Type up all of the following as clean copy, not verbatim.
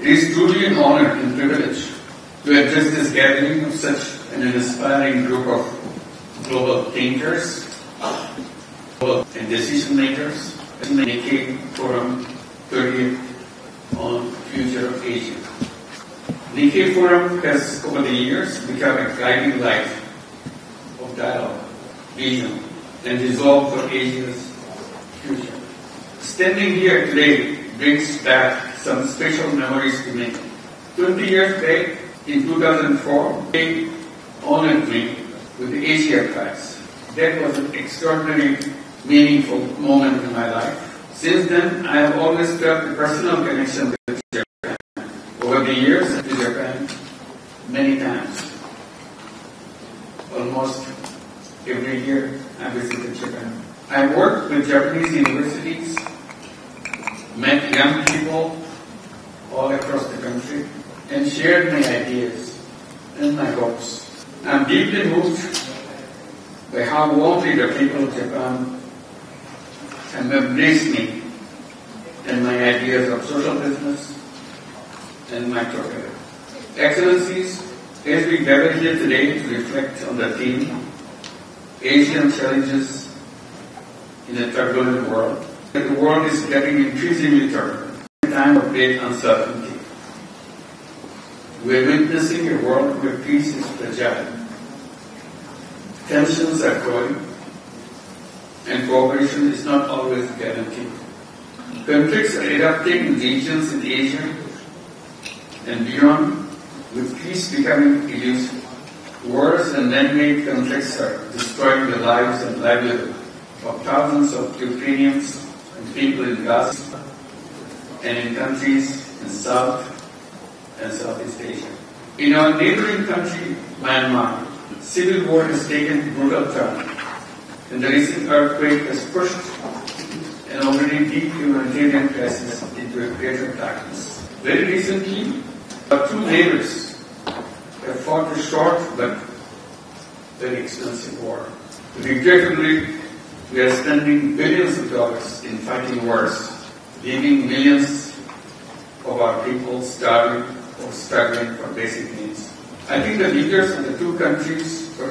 It is truly an honor and privilege to address this gathering of such an inspiring group of global thinkers and decision makers in the Nikkei Forum 30th on Future of Asia. Nikkei Forum has over the years become a guiding light of dialogue, vision, and resolve for Asia's future. Standing here today brings back some special memories to me. 20 years back, in 2004, they honored me with the Asia Prize. That was an extraordinary, meaningful moment in my life. Since then, I have always felt a personal connection with Japan. Over the years, to Japan, many times. Almost every year, I visited Japan. I worked with Japanese universities, met young people all across the country, and shared my ideas and my hopes. I'm deeply moved by how warmly the people of Japan have embraced me and my ideas of social business and microcredit. Excellencies, as we gather here today to reflect on the theme, Asian challenges in a turbulent world, the world is getting increasingly turbulent, a time of great uncertainty. We are witnessing a world where peace is fragile, tensions are growing, and cooperation is not always guaranteed. Conflicts are erupting in regions in Asia and beyond, with peace becoming elusive. Wars and man-made conflicts are destroying the lives and livelihood of thousands of Ukrainians and people in Gaza and in countries in South and Southeast Asia. In our neighboring country, Myanmar, civil war has taken a brutal turn, and the recent earthquake has pushed an already deep humanitarian crisis into a greater darkness. Very recently, our two neighbors have fought a short but very expensive war. Regrettably, we are spending billions of dollars in fighting wars, leaving millions of our people starving or struggling for basic needs. I thank the leaders of the two countries for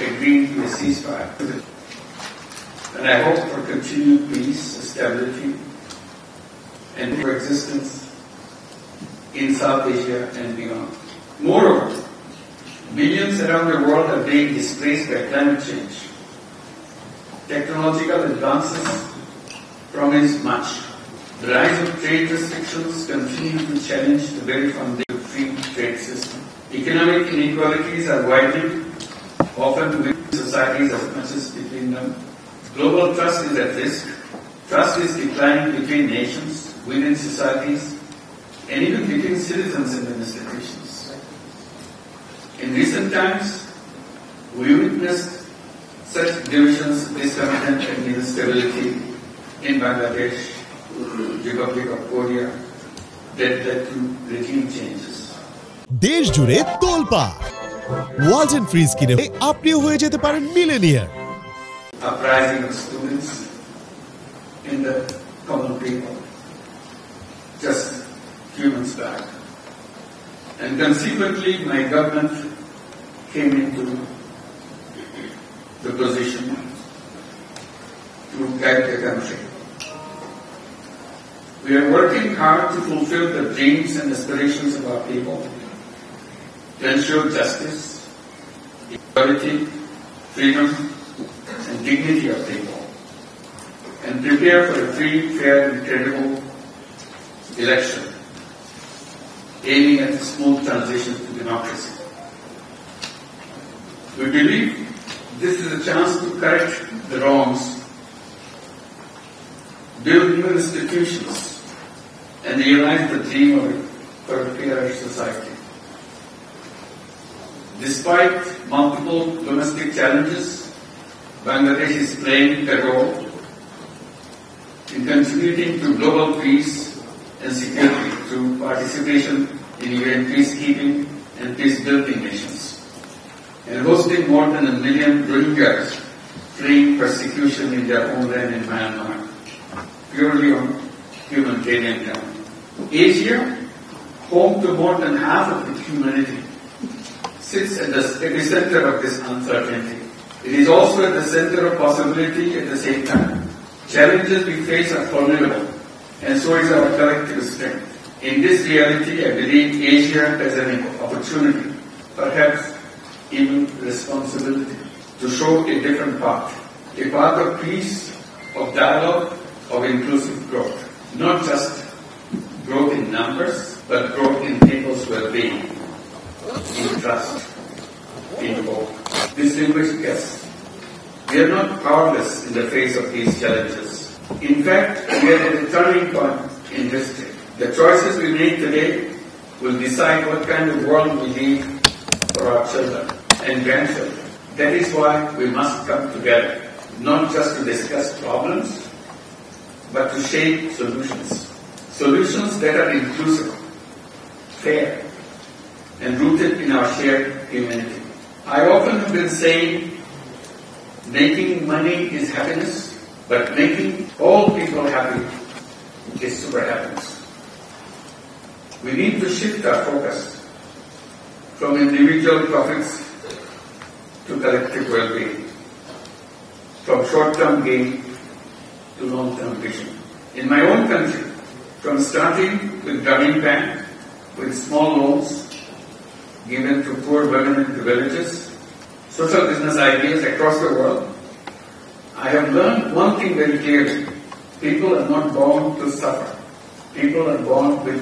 agreeing to a ceasefire. And I hope for continued peace, stability, and coexistence in South Asia and beyond. Moreover, millions around the world are being displaced by climate change. Technological advances promise much. The rise of trade restrictions continue to challenge the very foundation of the free trade system. Economic inequalities are widening, often within societies as much as between them. Global trust is at risk. Trust is declining between nations, within societies, and even between citizens and institutions. In recent times, we witnessed such divisions, discontent, and instability in Bangladesh, Republic of Korea, that led to regime changes. দেশ জুড়ে তোলপাড় Walton fridge কিনে আপনিও হয়ে যেতে পারেন millionaire. Uprising of students in the common people just few months back, and consequently my government came into the position to guide the country. We are working hard to fulfill the dreams and aspirations of our people, to ensure justice, equality, freedom, and dignity of people, and prepare for a free, fair, and credible election, aiming at a smooth transition to democracy. We believe this is a chance to correct the wrongs, build new institutions, and realize the dream of a fairer society. Despite multiple domestic challenges, Bangladesh is playing a role in contributing to global peace and security through participation in UN peacekeeping and peace-building missions, and hosting more than 1 million Rohingyas fleeing persecution in their homeland in Myanmar, purely on humanitarian ground. Asia, home to more than half of the humanity, sits at the epicenter of this uncertainty. It is also at the center of possibility at the same time. Challenges we face are formidable, and so is our collective strength. In this reality, I believe Asia has an opportunity, perhaps even responsibility, to show a different path. A path of peace, of dialogue, of inclusive growth. Not just growth in numbers, but growth in people's well-being, in trust, in hope. Distinguished guests, we are not powerless in the face of these challenges. In fact, we are at a turning point in history. The choices we make today will decide what kind of world we leave for our children and grandchildren. That is why we must come together, not just to discuss problems, but to shape solutions. Solutions that are inclusive, fair, and rooted in our shared humanity. I often have been saying, making money is happiness, but making all people happy is super happiness. We need to shift our focus from individual profits to collective well-being, from short-term gain to long-term vision. In my own country, from starting with Tribune Bank, with small loans given to poor women in the villages, social business ideas across the world, I have learned one thing very clearly. People are not born to suffer. People are born with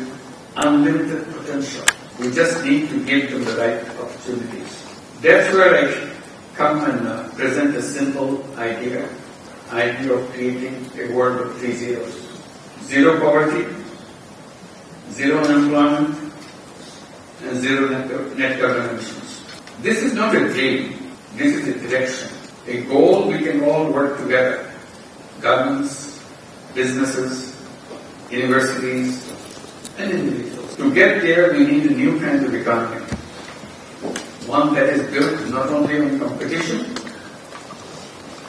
unlimited potential. We just need to give them the right opportunities. That's where I come and present a simple idea of creating a world of 3 zeros. Zero poverty, zero unemployment, and zero net carbon emissions. This is not a dream. This is a direction, a goal we can all work together. Governments, businesses, universities, and individuals. To get there, we need a new kind of economy. One that is built not only on competition,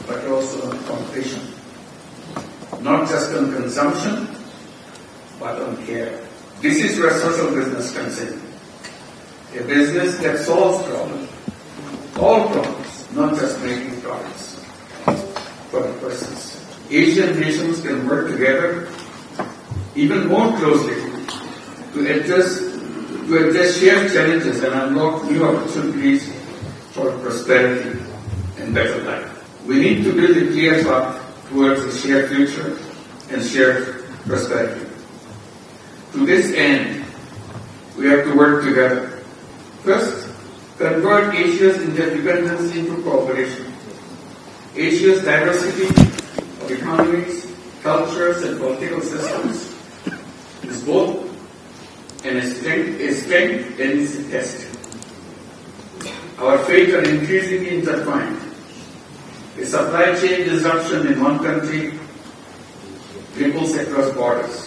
but also on competition. Not just on consumption, but on care. This is where social business comes in. A business that solves problems. All problems, not just making profits for the persons. Asian nations can work together even more closely to address shared challenges and unlock new opportunities for prosperity and better life. We need to build a clear path towards a shared future and shared prosperity. To this end, we have to work together. First, convert Asia's interdependence into cooperation. Asia's diversity of economies, cultures, and political systems is both a strength and is a test. Our fates are increasingly intertwined. A supply chain disruption in one country ripples across borders.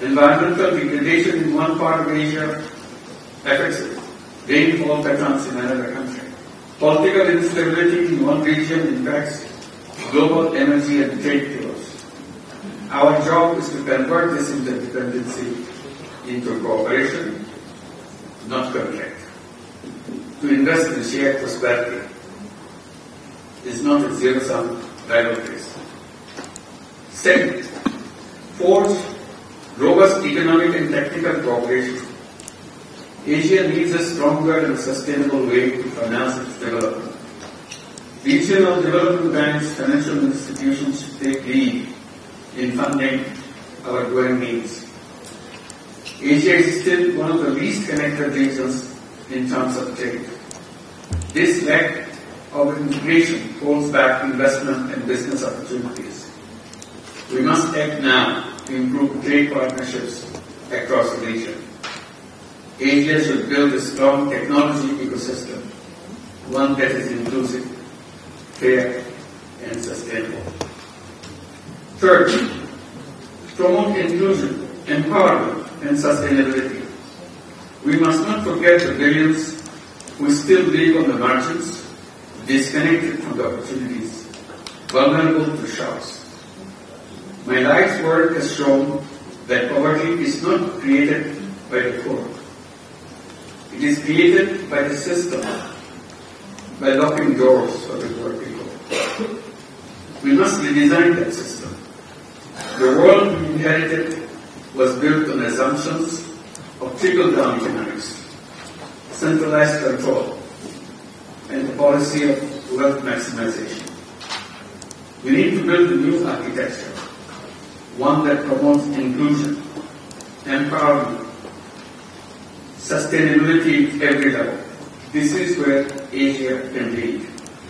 Environmental degradation in one part of Asia affects rainfall patterns in another country. Political instability in one region impacts global energy and trade flows. Our job is to convert this interdependency into cooperation, not conflict. To invest in shared prosperity is not a zero-sum rivalries. Second, forge robust economic and technical cooperation. Asia needs a stronger and sustainable way to finance its development. Regional development banks, financial institutions should take lead in funding our growing needs. Asia is still one of the least connected regions in terms of trade. This lack of integration holds back investment and business opportunities. We must act now to improve trade partnerships across the region. Asia should build a strong technology ecosystem, one that is inclusive, fair, and sustainable. Third, promote inclusion, empowerment, and sustainability. We must not forget the billions who still live on the margins, disconnected from the opportunities, vulnerable to shocks. My life's work has shown that poverty is not created by the poor. It is created by the system, by locking doors for the poor people. We must redesign that system. The world we inherited was built on assumptions of trickle-down economics, centralized control, and the policy of wealth maximization. We need to build a new architecture, one that promotes inclusion, empowerment, sustainability at every level. This is where Asia can lead.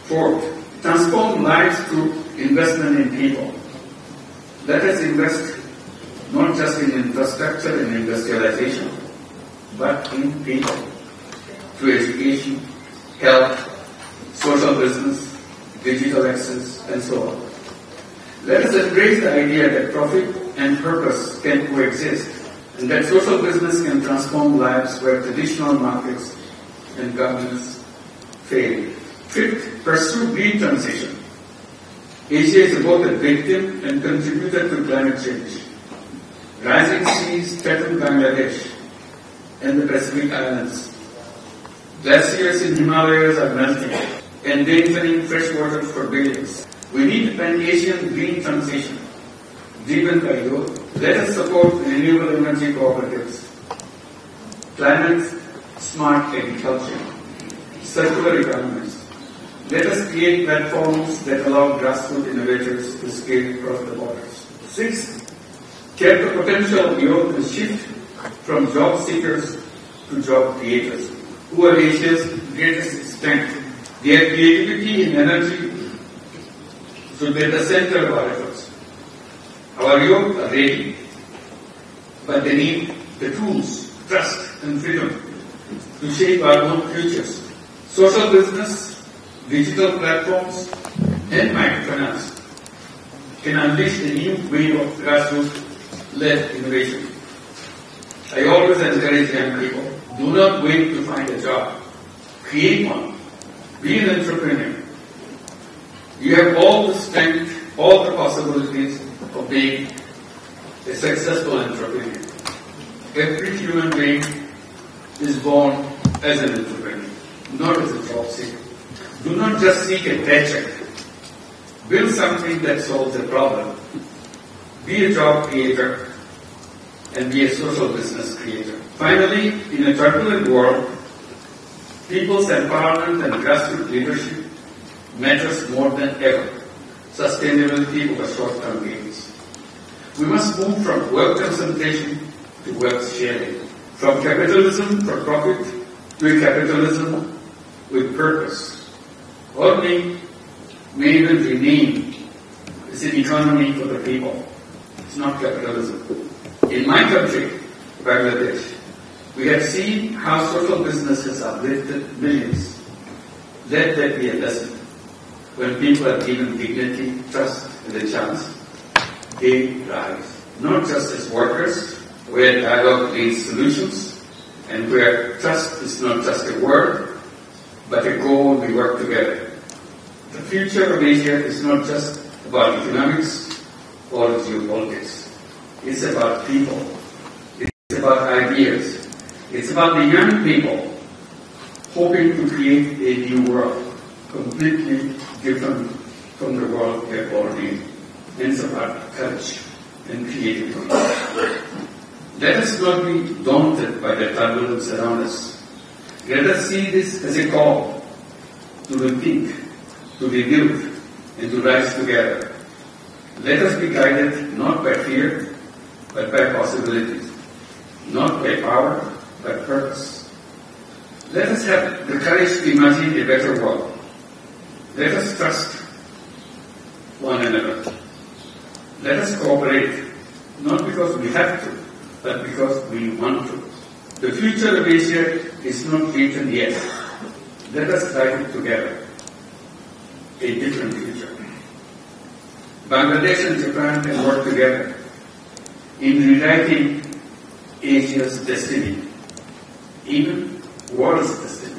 Fourth, transform lives through investment in people. Let us invest not just in infrastructure and industrialization, but in people, through education, health, social business, digital access, and so on. Let us embrace the idea that profit and purpose can coexist, and that social business can transform lives where traditional markets and governments fail. Fifth, pursue green transition. Asia is both a victim and contributor to climate change. Rising seas threaten Bangladesh and the Pacific Islands. Glaciers in Himalayas are melting, endangering fresh water for billions. We need an Asian green transition driven by youth. Let us support renewable energy cooperatives, climate-smart agriculture, circular economies. Let us create platforms that allow grassroots innovators to scale across the borders. Sixth, tap the potential of youth and shift from job seekers to job creators, who are Asia's greatest strength. Their creativity and energy should be at the center of our efforts. Our youth are ready, but they need the tools, trust, and freedom to shape our own futures. Social business, digital platforms, and microfinance can unleash a new wave of grassroots-led innovation. I always encourage young people, do not wait to find a job. Create one. Be an entrepreneur. You have all the strength, all the possibilities of being a successful entrepreneur. Every human being is born as an entrepreneur, not as a job seeker. Do not just seek a paycheck. Build something that solves a problem. Be a job creator and be a social business creator. Finally, in a turbulent world, people's empowerment and grassroots leadership matters more than ever. Sustainability over short-term gains. We must move from wealth concentration to wealth sharing, from capitalism for profit to a capitalism with purpose. Or may even remain as an economy for the people. It's not capitalism. In my country, Bangladesh, we have seen how social business has uplifted millions. Let that be a lesson. When people are given dignity, trust, and a chance, they rise. Not just as workers, where dialogue leads solutions, and where trust is not just a word, but a goal we work together. The future of Asia is not just about economics or geopolitics. It's about people. It's about ideas. It's about the young people hoping to create a new world, completely different from the world we have already. And it's about courage and creativity. Let us not be daunted by the turbulence around us. Let us see this as a call to rethink, to rebuild, and to rise together. Let us be guided not by fear, but by possibilities. Not by power, but purpose. Let us have the courage to imagine a better world. Let us trust one another. Let us cooperate, not because we have to, but because we want to. The future of Asia is not written yet. Let us write it together. A different future. Bangladesh and Japan can work together in rewriting Asia's destiny, even world's destiny.